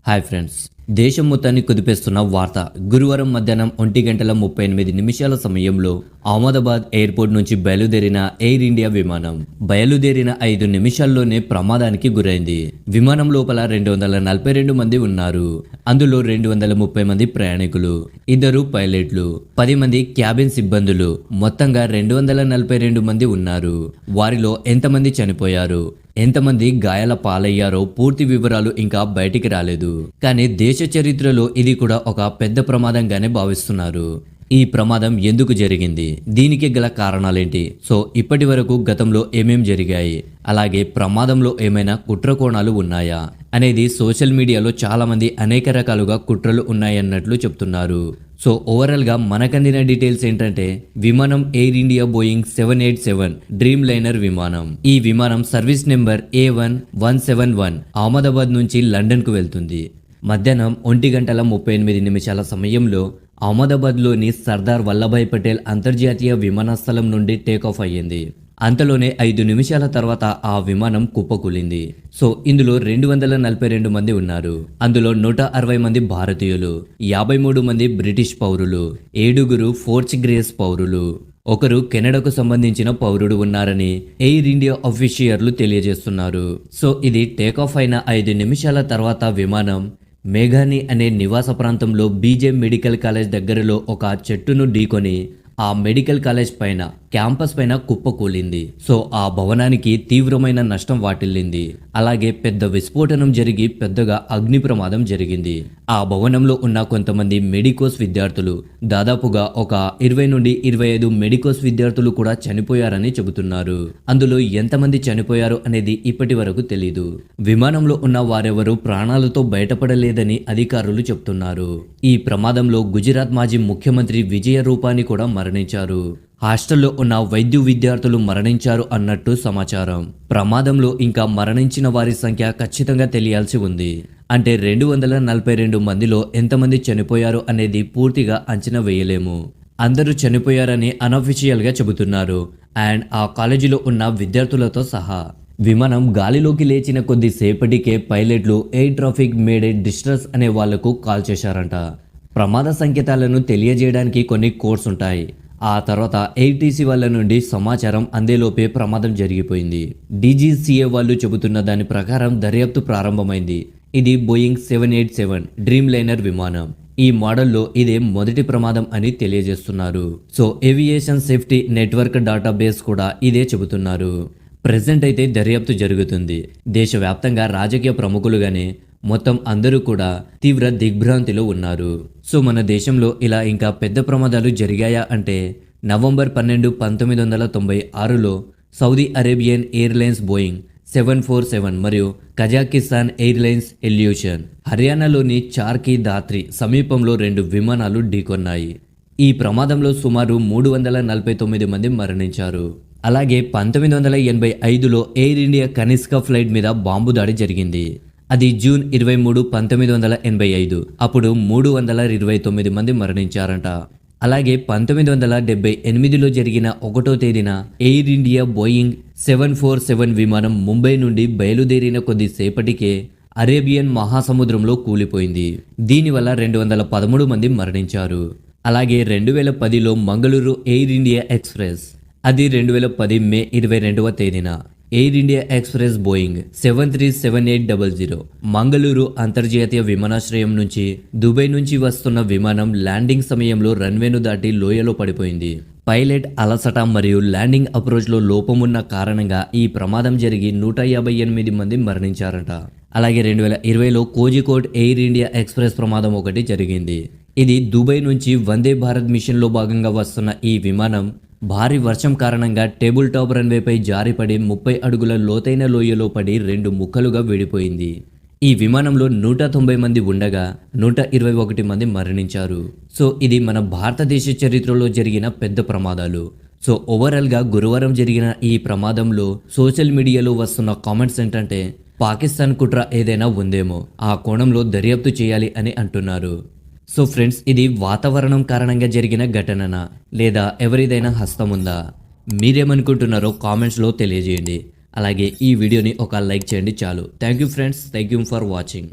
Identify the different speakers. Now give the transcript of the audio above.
Speaker 1: Hi friends, దేశం మొత్తాన్ని కుదిపేస్తున్న వార్త. గురువారం మధ్యాహ్నం 1:38 సమయంలో అహ్మదాబాద్ ఎయిర్పోర్ట్ నుంచి బయలుదేరిన ఎయిర్ ఇండియా విమానం బయలుదేరిన 5 నిమిషాల్లోనే ప్రమాదానికి గురైంది. విమానం లోపల 242 మంది ఉన్నారు. అందులో 230 మంది ప్రయాణికులు, 2 పైలట్లు, 10 మంది క్యాబిన్ సిబ్బందులు, మొత్తంగా 242 మంది ఉన్నారు. వారిలో ఎంతమంది చనిపోయారు, ఎంతమంది గాయాల పాలయ్యారో పూర్తి వివరాలు ఇంకా బయటికి రాలేదు. కానీ దేశ చరిత్రలో ఇది కూడా ఒక పెద్ద ప్రమాదంగానే భావిస్తున్నారు. ఈ ప్రమాదం ఎందుకు జరిగింది, దీనికి గల కారణాలేంటి, సో ఇప్పటి వరకు గతంలో ఏమేం జరిగాయి, అలాగే ప్రమాదంలో ఏమైనా కుట్ర కోణాలు ఉన్నాయా అనేది సోషల్ మీడియాలో చాలా మంది అనేక రకాలుగా కుట్రలు ఉన్నాయన్నట్లు చెప్తున్నారు. సో ఓవరాల్ గా మనకందిన డీటెయిల్స్ ఏంటంటే, విమానం air India Boeing 787 dream liner విమానం. ఈ విమానం సర్వీస్ నెంబర్ A1171 అహ్మదాబాద్ నుంచి లండన్ కు వెళ్తుంది. మధ్యాహ్నం 1:38 సమయంలో అహ్మదాబాద్లోని సర్దార్ వల్లభాయ్ పటేల్ అంతర్జాతీయ విమానాశ్రయం నుండి టేకాఫ్ అయ్యింది. అంతలోనే 5 నిమిషాల తర్వాత ఆ విమానం కుప్పకూలింది. సో ఇందులో 242 మంది ఉన్నారు. అందులో 160 మంది భారతీయులు, 53 మంది బ్రిటిష్ పౌరులు, 7 పోర్చుగీస్ పౌరులు, 1 కెనడాకు సంబంధించిన పౌరుడు ఉన్నారని ఎయిర్ ఇండియా ఆఫీషియర్లు తెలియజేస్తున్నారు. సో ఇది టేకాఫ్ అయిన 5 నిమిషాల తర్వాత విమానం మేఘాని అనే నివాస ప్రాంతంలో బీజే మెడికల్ కాలేజ్ దగ్గరలో ఒక చెట్టును ఢీకొని ఆ మెడికల్ కాలేజ్ పైన క్యాంపస్ పైన కుప్పకూలింది. సో ఆ భవనానికి తీవ్రమైన నష్టం వాటిల్లింది. అలాగే పెద్ద విస్ఫోటనం జరిగి పెద్దగా అగ్ని ప్రమాదం జరిగింది. ఆ భవనంలో ఉన్న కొంతమంది మెడికోస్ విద్యార్థులు, దాదాపుగా ఒక 20 నుండి 25 మెడికోస్ విద్యార్థులు కూడా చనిపోయారని చెబుతున్నారు. అందులో ఎంతమంది చనిపోయారు అనేది ఇప్పటి వరకు తెలీదు. విమానంలో ఉన్న వారెవరూ ప్రాణాలతో బయటపడలేదని అధికారులు చెప్తున్నారు. ఈ ప్రమాదంలో గుజరాత్ మాజీ ముఖ్యమంత్రి విజయ రూపాని కూడా మరణించారు. హాస్టల్లో ఉన్న వైద్య విద్యార్థులు మరణించారు అన్నట్టు సమాచారం. ప్రమాదంలో ఇంకా మరణించిన వారి సంఖ్య ఖచ్చితంగా తెలియాల్సి ఉంది. అంటే 242 మందిలో ఎంతమంది చనిపోయారు అనేది పూర్తిగా అంచనా వేయలేము. అందరూ చనిపోయారని అనఫిషియల్గా చెబుతున్నారు, అండ్ ఆ కాలేజీలో ఉన్న విద్యార్థులతో సహా. విమానం గాలిలోకి లేచిన కొద్దిసేపటికే పైలట్లు ఎయిర్ ట్రాఫిక్ మేడే డిస్ట్రెస్ అనే వాళ్లకు కాల్ చేశారంట. ప్రమాద సంకేతాలను తెలియజేయడానికి కొన్ని కోడ్స్ ఉంటాయి. ఆ తర్వాత ఏటీసీ వాళ్ళ నుండి సమాచారం అందేలోపే ప్రమాదం జరిగిపోయింది. డీజీసీఏ వాళ్ళు చెబుతున్న దాని ప్రకారం దర్యాప్తు ప్రారంభమైంది. ఇది బోయింగ్ 787 డ్రీమ్ లైనర్ విమానం. ఈ మోడల్లో ఇదే మొదటి ప్రమాదం అని తెలియజేస్తున్నారు. So aviation safety network database కూడా ఇదే చెబుతున్నారు. ప్రెజెంట్ అయితే దర్యాప్తు జరుగుతుంది. దేశవ్యాప్తంగా రాజకీయ ప్రముఖులుగానే మొత్తం అందరూ కూడా తీవ్ర దిగ్భ్రాంతిలో ఉన్నారు. సో మన దేశంలో ఇలా ఇంకా పెద్ద ప్రమాదాలు జరిగాయా అంటే, నవంబర్ 12, 1996లో సౌదీ అరేబియన్ ఎయిర్లైన్స్ బోయింగ్ 747 మరియు కజాకిస్తాన్ ఎయిర్లైన్స్ ఎల్యూషన్ హర్యానాలోని చార్కి దాత్రి సమీపంలో 2 విమానాలు ఢీకొన్నాయి. ఈ ప్రమాదంలో సుమారు 349 మంది మరణించారు. అలాగే 1985లో ఎయిర్ ఇండియా కనిష్క ఫ్లైట్ మీద బాంబు దాడి జరిగింది. అది జూన్ 23, 1985. అప్పుడు 329 మంది మరణించారంట. అలాగే 1978లో జరిగిన 1వ తేదీన ఎయిర్ ఇండియా బోయింగ్ 747 విమానం ముంబై నుండి బయలుదేరిన కొద్దిసేపటికే అరేబియన్ మహాసముద్రంలో కూలిపోయింది. దీనివల్ల 213 మంది మరణించారు. అలాగే 2010లో మంగళూరు ఎయిర్ ఇండియా ఎక్స్ప్రెస్, అది 2010 మే 22వ తేదీన air India express Boeing 737800 Mangaluru అంతర్జాతీయ విమానాశ్రయం నుంచి దుబాయ్ నుంచి వస్తున్న విమానం ల్యాండింగ్ సమయంలో రన్వేను దాటి లోయలో పడిపోయింది. పైలట్ అలసట మరియు ల్యాండింగ్ అప్రోచ్లో లోపమున్న కారణంగా ఈ ప్రమాదం జరిగి 158 మంది మరణించారట. అలాగే 2020లో కోజికోడ్ ఎయిర్ ఇండియా ఎక్స్ప్రెస్ ప్రమాదం ఒకటి జరిగింది. ఇది దుబాయ్ నుంచి వందే భారత్ మిషన్లో భాగంగా వస్తున్న ఈ విమానం భారీ వర్షం కారణంగా టేబుల్ టాప్ రన్వేపై జారిపడి 30 అడుగుల లోతైన లోయలో పడి 2 ముక్కలుగా విడిపోయింది. ఈ విమానంలో 190 మంది ఉండగా 121 మంది మరణించారు. సో ఇది మన భారతదేశ చరిత్రలో జరిగిన పెద్ద ప్రమాదాలు. సో ఓవరాల్గా గురువారం జరిగిన ఈ ప్రమాదంలో సోషల్ మీడియాలో వస్తున్న కామెంట్స్ ఏంటంటే, పాకిస్తాన్ కుట్ర ఏదైనా ఉందేమో, ఆ కోణంలో దర్యాప్తు చేయాలి అని అంటున్నారు. సో ఫ్రెండ్స్, ఇది వాతావరణం కారణంగా జరిగిన ఘటననా, లేదా ఎవరిదైనా హస్తం ఉందా? మీరేమనుకుంటున్నారో కామెంట్స్లో తెలియజేయండి. అలాగే ఈ వీడియోని ఒక లైక్ చేయండి చాలు. Thank you friends, thank you for watching.